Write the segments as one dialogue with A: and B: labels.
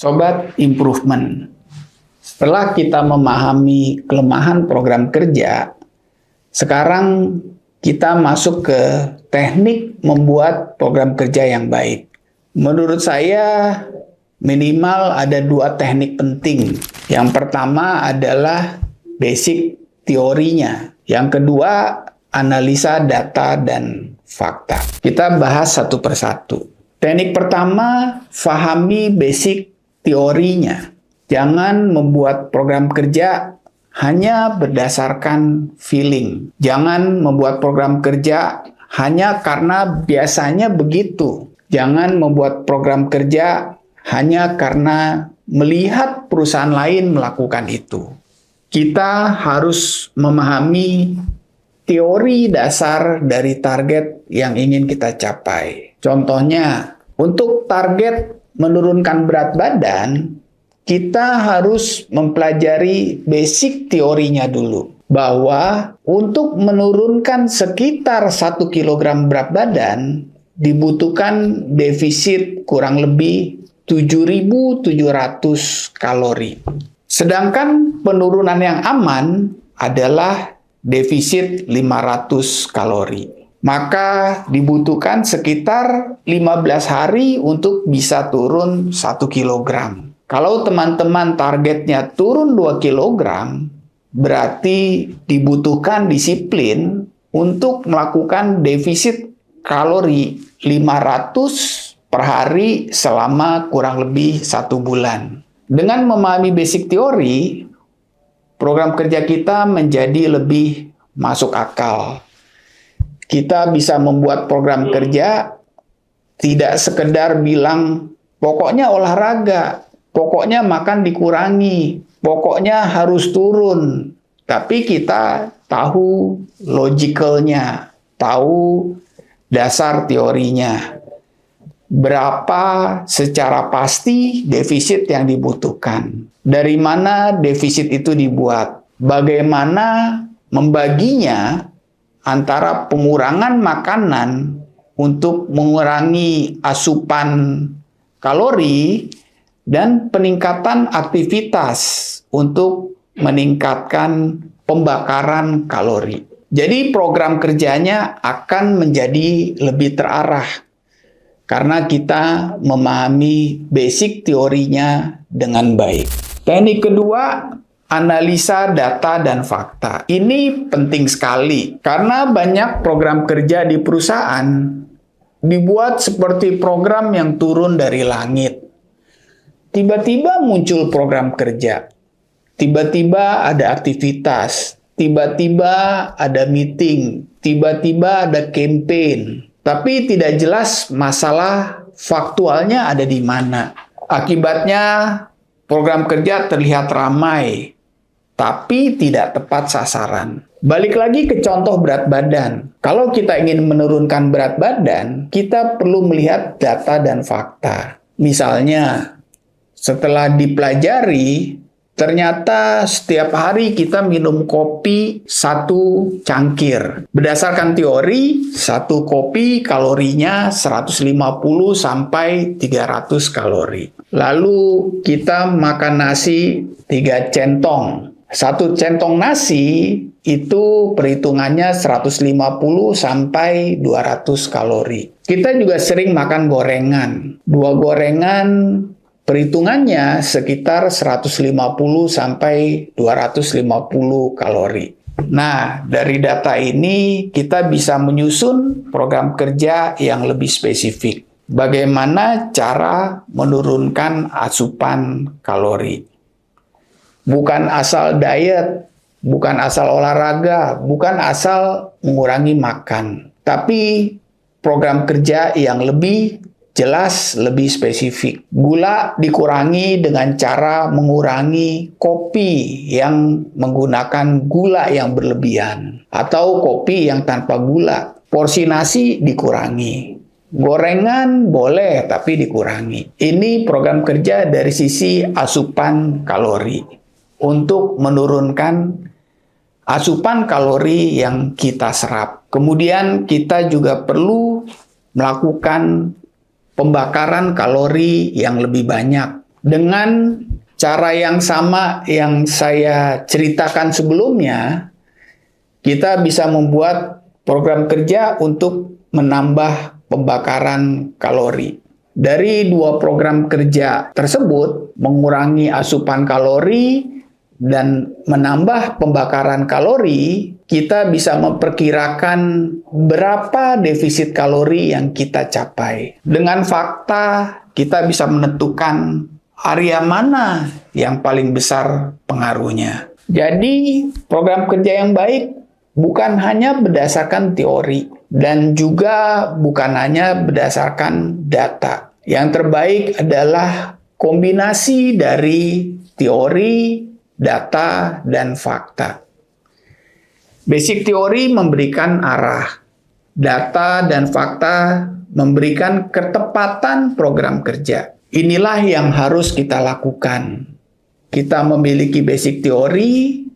A: Sobat Improvement, setelah kita memahami kelemahan program kerja, sekarang kita masuk ke teknik membuat program kerja yang baik. Menurut saya, minimal ada 2 teknik penting. Yang pertama adalah basic teorinya. Yang kedua, analisa data dan fakta. Kita bahas satu persatu. Teknik pertama, pahami basic teorinya. Jangan membuat program kerja hanya berdasarkan feeling. Jangan membuat program kerja hanya karena biasanya begitu. Jangan membuat program kerja hanya karena melihat perusahaan lain melakukan itu. Kita harus memahami teori dasar dari target yang ingin kita capai. Contohnya, untuk target menurunkan berat badan, kita harus mempelajari basic teorinya dulu. Bahwa untuk menurunkan sekitar 1 kg berat badan, dibutuhkan defisit kurang lebih 7.700 kalori. Sedangkan penurunan yang aman adalah defisit 500 kalori. Maka dibutuhkan sekitar 15 hari untuk bisa turun 1 kg. Kalau teman-teman targetnya turun 2 kg, berarti dibutuhkan disiplin untuk melakukan defisit kalori 500 per hari selama kurang lebih 1 bulan. Dengan memahami basic teori, program kerja kita menjadi lebih masuk akal. Kita bisa membuat program kerja tidak sekedar bilang, pokoknya olahraga, pokoknya makan dikurangi, pokoknya harus turun. Tapi kita tahu logikalnya, tahu dasar teorinya. Berapa secara pasti defisit yang dibutuhkan. Dari mana defisit itu dibuat. Bagaimana membaginya antara pengurangan makanan untuk mengurangi asupan kalori dan peningkatan aktivitas untuk meningkatkan pembakaran kalori. Jadi program kerjanya akan menjadi lebih terarah karena kita memahami basic teorinya dengan baik. Teknik kedua, analisa data dan fakta. Ini penting sekali karena banyak program kerja di perusahaan dibuat seperti program yang turun dari langit. Tiba-tiba muncul program kerja. Tiba-tiba ada aktivitas. Tiba-tiba ada meeting. Tiba-tiba ada campaign. Tapi tidak jelas masalah faktualnya ada di mana. Akibatnya program kerja terlihat ramai, tapi tidak tepat sasaran. Balik lagi ke contoh berat badan. Kalau kita ingin menurunkan berat badan, kita perlu melihat data dan fakta. Misalnya, setelah dipelajari, ternyata setiap hari kita minum kopi 1 cangkir. Berdasarkan teori, 1 kopi kalorinya 150 sampai 300 kalori. Lalu kita makan nasi 3 centong. 1 centong nasi itu perhitungannya 150 sampai 200 kalori. Kita juga sering makan gorengan. 2 gorengan perhitungannya sekitar 150 sampai 250 kalori. Nah, dari data ini kita bisa menyusun program kerja yang lebih spesifik. Bagaimana cara menurunkan asupan kalori? Bukan asal diet, bukan asal olahraga, bukan asal mengurangi makan. Tapi program kerja yang lebih jelas, lebih spesifik. Gula dikurangi dengan cara mengurangi kopi yang menggunakan gula yang berlebihan. Atau kopi yang tanpa gula. Porsi nasi dikurangi. Gorengan boleh, tapi dikurangi. Ini program kerja dari sisi asupan kalori. Untuk menurunkan asupan kalori yang kita serap. Kemudian kita juga perlu melakukan pembakaran kalori yang lebih banyak. Dengan cara yang sama yang saya ceritakan sebelumnya, kita bisa membuat program kerja untuk menambah pembakaran kalori. Dari dua program kerja tersebut, mengurangi asupan kalori dan menambah pembakaran kalori, kita bisa memperkirakan berapa defisit kalori yang kita capai. Dengan fakta, kita bisa menentukan area mana yang paling besar pengaruhnya. Jadi, program kerja yang baik bukan hanya berdasarkan teori dan juga bukan hanya berdasarkan data. Yang terbaik adalah kombinasi dari teori, data, dan fakta. Basic teori memberikan arah, data dan fakta memberikan ketepatan program kerja. Inilah yang harus kita lakukan. Kita memiliki basic teori,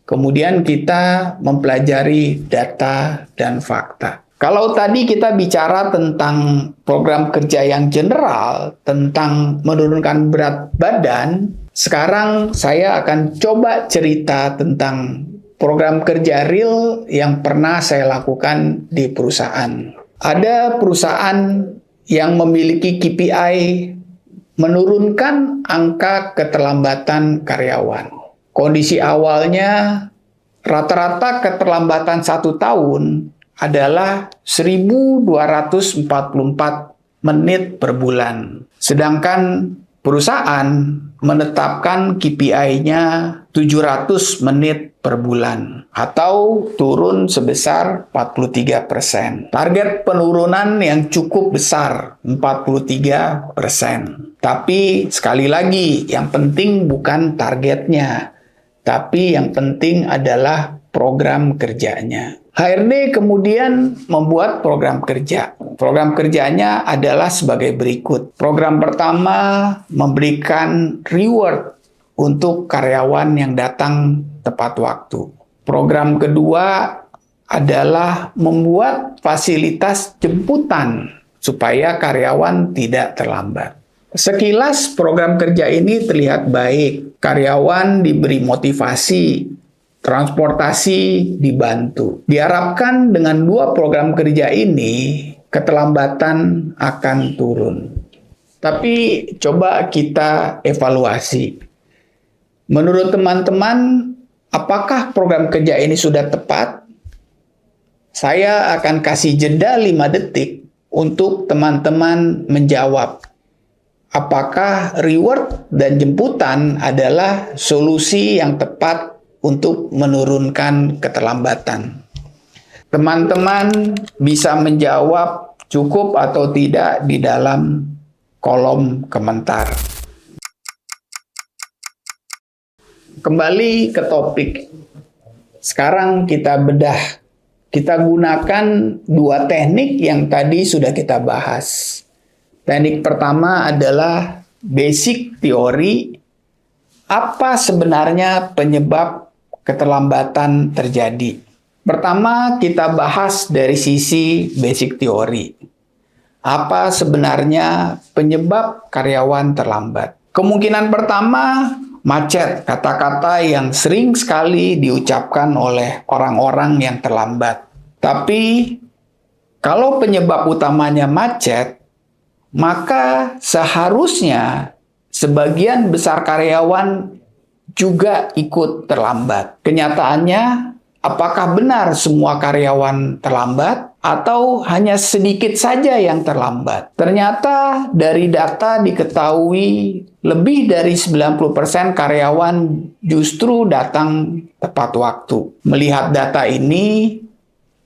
A: kemudian kita mempelajari data dan fakta. Kalau tadi kita bicara tentang program kerja yang general, tentang menurunkan berat badan, sekarang saya akan coba cerita tentang program kerja real yang pernah saya lakukan di perusahaan. Ada perusahaan yang memiliki KPI menurunkan angka keterlambatan karyawan. Kondisi awalnya rata-rata keterlambatan 1 tahun adalah 1.244 menit per bulan. Sedangkan perusahaan menetapkan KPI-nya 700 menit per bulan atau turun sebesar 43%. Target penurunan yang cukup besar, 43%. Tapi sekali lagi, yang penting bukan targetnya, tapi yang penting adalah program kerjanya. HRD kemudian membuat program kerja. Program kerjanya adalah sebagai berikut. Program pertama memberikan reward untuk karyawan yang datang tepat waktu. Program kedua adalah membuat fasilitas jemputan supaya karyawan tidak terlambat. Sekilas program kerja ini terlihat baik. Karyawan diberi motivasi, transportasi dibantu. Diharapkan dengan dua program kerja ini, keterlambatan akan turun. Tapi coba kita evaluasi. Menurut teman-teman, apakah program kerja ini sudah tepat? Saya akan kasih jeda 5 detik untuk teman-teman menjawab. Apakah reward dan jemputan adalah solusi yang tepat untuk menurunkan keterlambatan? Teman-teman bisa menjawab cukup atau tidak di dalam kolom komentar. Kembali ke topik. Sekarang kita bedah. Kita gunakan dua teknik yang tadi sudah kita bahas. Teknik pertama adalah basic teori. Apa sebenarnya penyebab keterlambatan terjadi? Pertama, kita bahas dari sisi basic teori. Apa sebenarnya penyebab karyawan terlambat? Kemungkinan pertama, macet, kata-kata yang sering sekali diucapkan oleh orang-orang yang terlambat. Tapi, kalau penyebab utamanya macet, maka seharusnya sebagian besar karyawan juga ikut terlambat. Kenyataannya, apakah benar semua karyawan terlambat atau hanya sedikit saja yang terlambat? Ternyata dari data diketahui lebih dari 90% karyawan justru datang tepat waktu. Melihat data ini,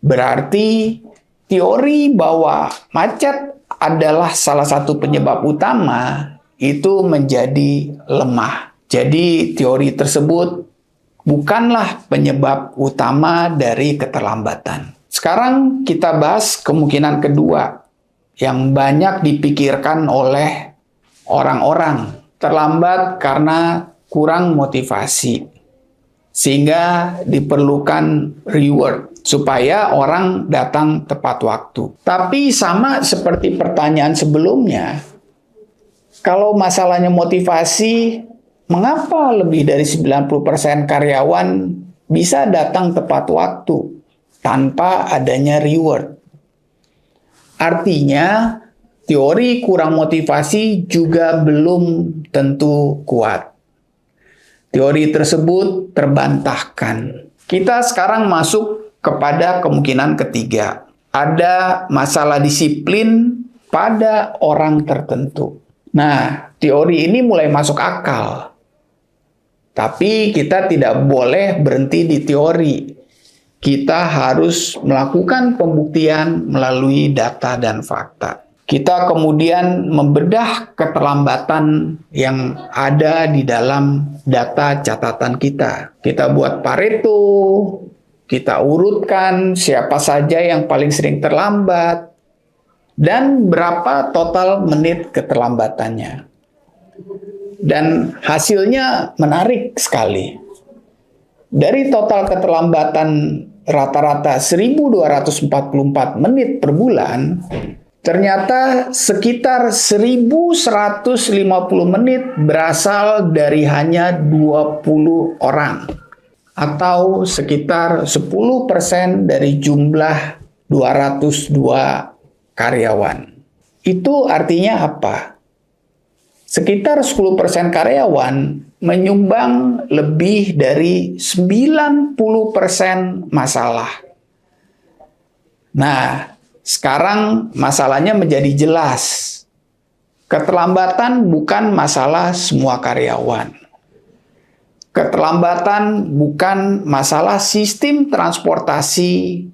A: berarti teori bahwa macet adalah salah satu penyebab utama itu menjadi lemah. Jadi teori tersebut bukanlah penyebab utama dari keterlambatan. Sekarang kita bahas kemungkinan kedua yang banyak dipikirkan oleh orang-orang. Terlambat karena kurang motivasi. Sehingga diperlukan reward supaya orang datang tepat waktu. Tapi sama seperti pertanyaan sebelumnya, Kalau masalahnya motivasi, mengapa lebih dari 90% karyawan bisa datang tepat waktu tanpa adanya reward? Artinya, teori kurang motivasi juga belum tentu kuat. Teori tersebut terbantahkan. Kita sekarang masuk kepada kemungkinan ketiga. Ada masalah disiplin pada orang tertentu. Nah, teori ini mulai masuk akal. Tapi kita tidak boleh berhenti di teori. Kita harus melakukan pembuktian melalui data dan fakta. Kita kemudian membedah keterlambatan yang ada di dalam data catatan kita. Kita buat Pareto, kita urutkan siapa saja yang paling sering terlambat, dan berapa total menit keterlambatannya. Dan hasilnya menarik sekali. Dari total keterlambatan rata-rata 1.244 menit per bulan, ternyata sekitar 1.150 menit berasal dari hanya 20 orang. Atau sekitar 10% dari jumlah 202 karyawan. Itu artinya apa? Sekitar 10% karyawan menyumbang lebih dari 90% masalah. Nah, sekarang masalahnya menjadi jelas. Keterlambatan bukan masalah semua karyawan. Keterlambatan bukan masalah sistem transportasi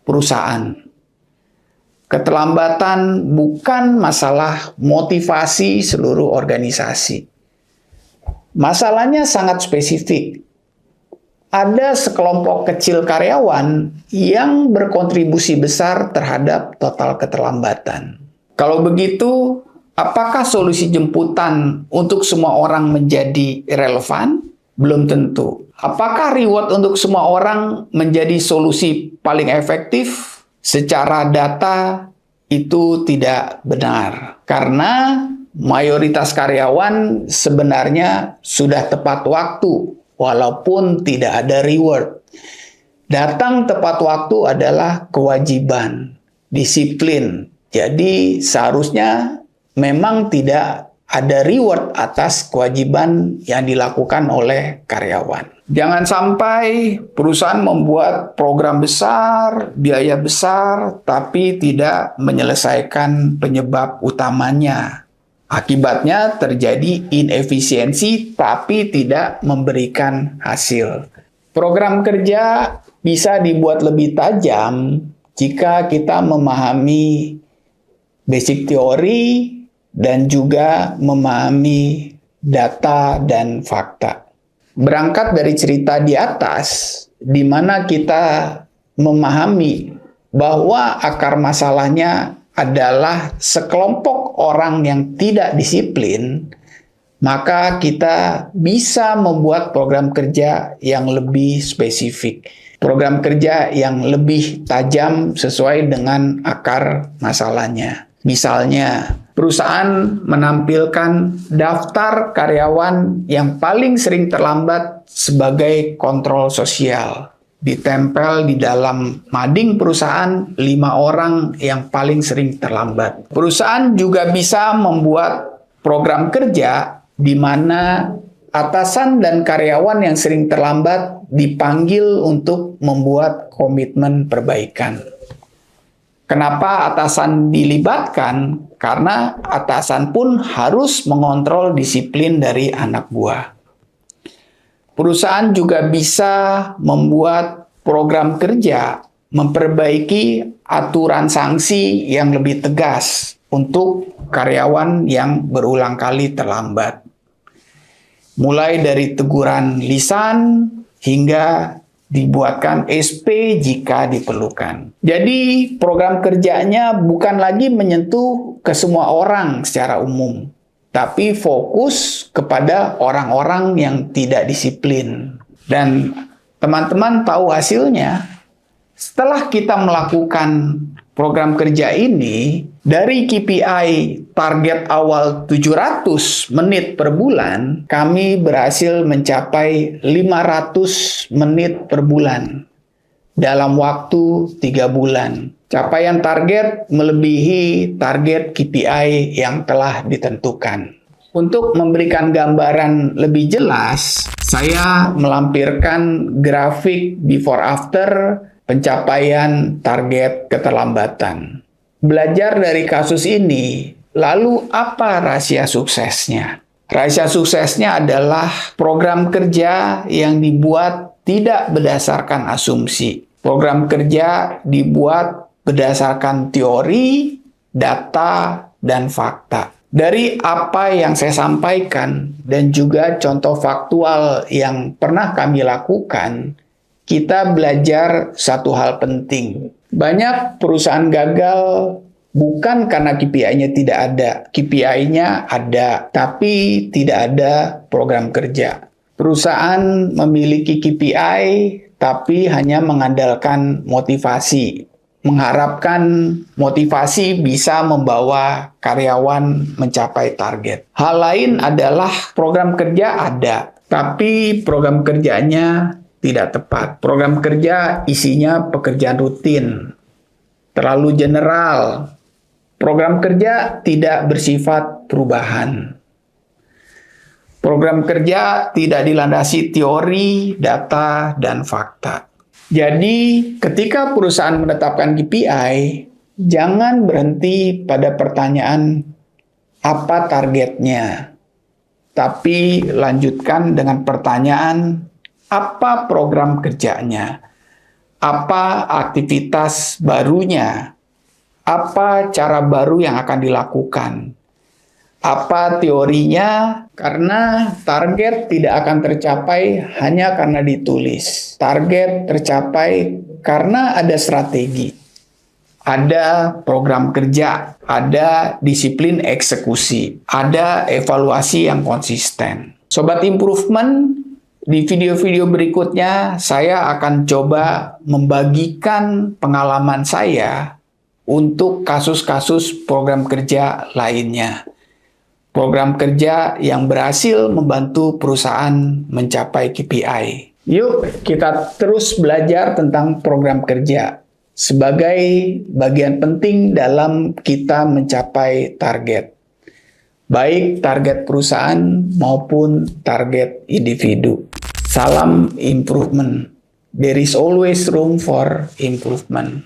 A: perusahaan. Keterlambatan bukan masalah motivasi seluruh organisasi. Masalahnya sangat spesifik. Ada sekelompok kecil karyawan yang berkontribusi besar terhadap total keterlambatan. Kalau begitu, apakah solusi jemputan untuk semua orang menjadi relevan? Belum tentu. Apakah reward untuk semua orang menjadi solusi paling efektif? Secara data itu tidak benar. Karena mayoritas karyawan sebenarnya sudah tepat waktu, walaupun tidak ada reward. Datang tepat waktu adalah kewajiban, disiplin. Jadi seharusnya memang tidak ada reward atas kewajiban yang dilakukan oleh karyawan. Jangan sampai perusahaan membuat program besar, biaya besar, tapi tidak menyelesaikan penyebab utamanya. Akibatnya terjadi inefisiensi tapi tidak memberikan hasil. Program kerja bisa dibuat lebih tajam jika kita memahami basic teori dan juga memahami data dan fakta. Berangkat dari cerita di atas, di mana kita memahami bahwa akar masalahnya adalah sekelompok orang yang tidak disiplin, maka kita bisa membuat program kerja yang lebih spesifik. Program kerja yang lebih tajam sesuai dengan akar masalahnya. Misalnya, perusahaan menampilkan daftar karyawan yang paling sering terlambat sebagai kontrol sosial. Ditempel di dalam mading perusahaan 5 orang yang paling sering terlambat. Perusahaan juga bisa membuat program kerja di mana atasan dan karyawan yang sering terlambat dipanggil untuk membuat komitmen perbaikan. Kenapa atasan dilibatkan? Karena atasan pun harus mengontrol disiplin dari anak buah. Perusahaan juga bisa membuat program kerja, memperbaiki aturan sanksi yang lebih tegas untuk karyawan yang berulang kali terlambat. Mulai dari teguran lisan hingga dibuatkan SP jika diperlukan. Jadi program kerjanya bukan lagi menyentuh ke semua orang secara umum, tapi fokus kepada orang-orang yang tidak disiplin. Dan teman-teman tahu hasilnya, setelah kita melakukan program kerja ini, Dari KPI target awal 700 menit per bulan, kami berhasil mencapai 500 menit per bulan dalam waktu 3 bulan. Capaian target melebihi target KPI yang telah ditentukan. Untuk memberikan gambaran lebih jelas, saya melampirkan grafik before after pencapaian target keterlambatan. Belajar dari kasus ini, lalu apa rahasia suksesnya? Rahasia suksesnya adalah program kerja yang dibuat tidak berdasarkan asumsi. Program kerja dibuat berdasarkan teori, data, dan fakta. Dari apa yang saya sampaikan dan juga contoh faktual yang pernah kami lakukan, kita belajar satu hal penting. Banyak perusahaan gagal bukan karena KPI-nya tidak ada. KPI-nya ada, tapi tidak ada program kerja. Perusahaan memiliki KPI, tapi hanya mengandalkan motivasi. Mengharapkan motivasi bisa membawa karyawan mencapai target. Hal lain adalah program kerja ada, tapi program kerjanya tidak tepat. Program kerja isinya pekerjaan rutin, terlalu general. Program kerja tidak bersifat perubahan. Program kerja tidak dilandasi teori, data, dan fakta. Jadi, ketika perusahaan menetapkan KPI, jangan berhenti pada pertanyaan apa targetnya, tapi lanjutkan dengan pertanyaan apa program kerjanya, apa aktivitas barunya, apa cara baru yang akan dilakukan, apa teorinya, karena target tidak akan tercapai hanya karena ditulis. Target tercapai karena ada strategi, ada program kerja, ada disiplin eksekusi, ada evaluasi yang konsisten. Sobat Improvement, di video-video berikutnya, saya akan coba membagikan pengalaman saya untuk kasus-kasus program kerja lainnya. Program kerja yang berhasil membantu perusahaan mencapai KPI. Yuk, kita terus belajar tentang program kerja sebagai bagian penting dalam kita mencapai target. Baik target perusahaan maupun target individu. Salam improvement. There is always room for improvement.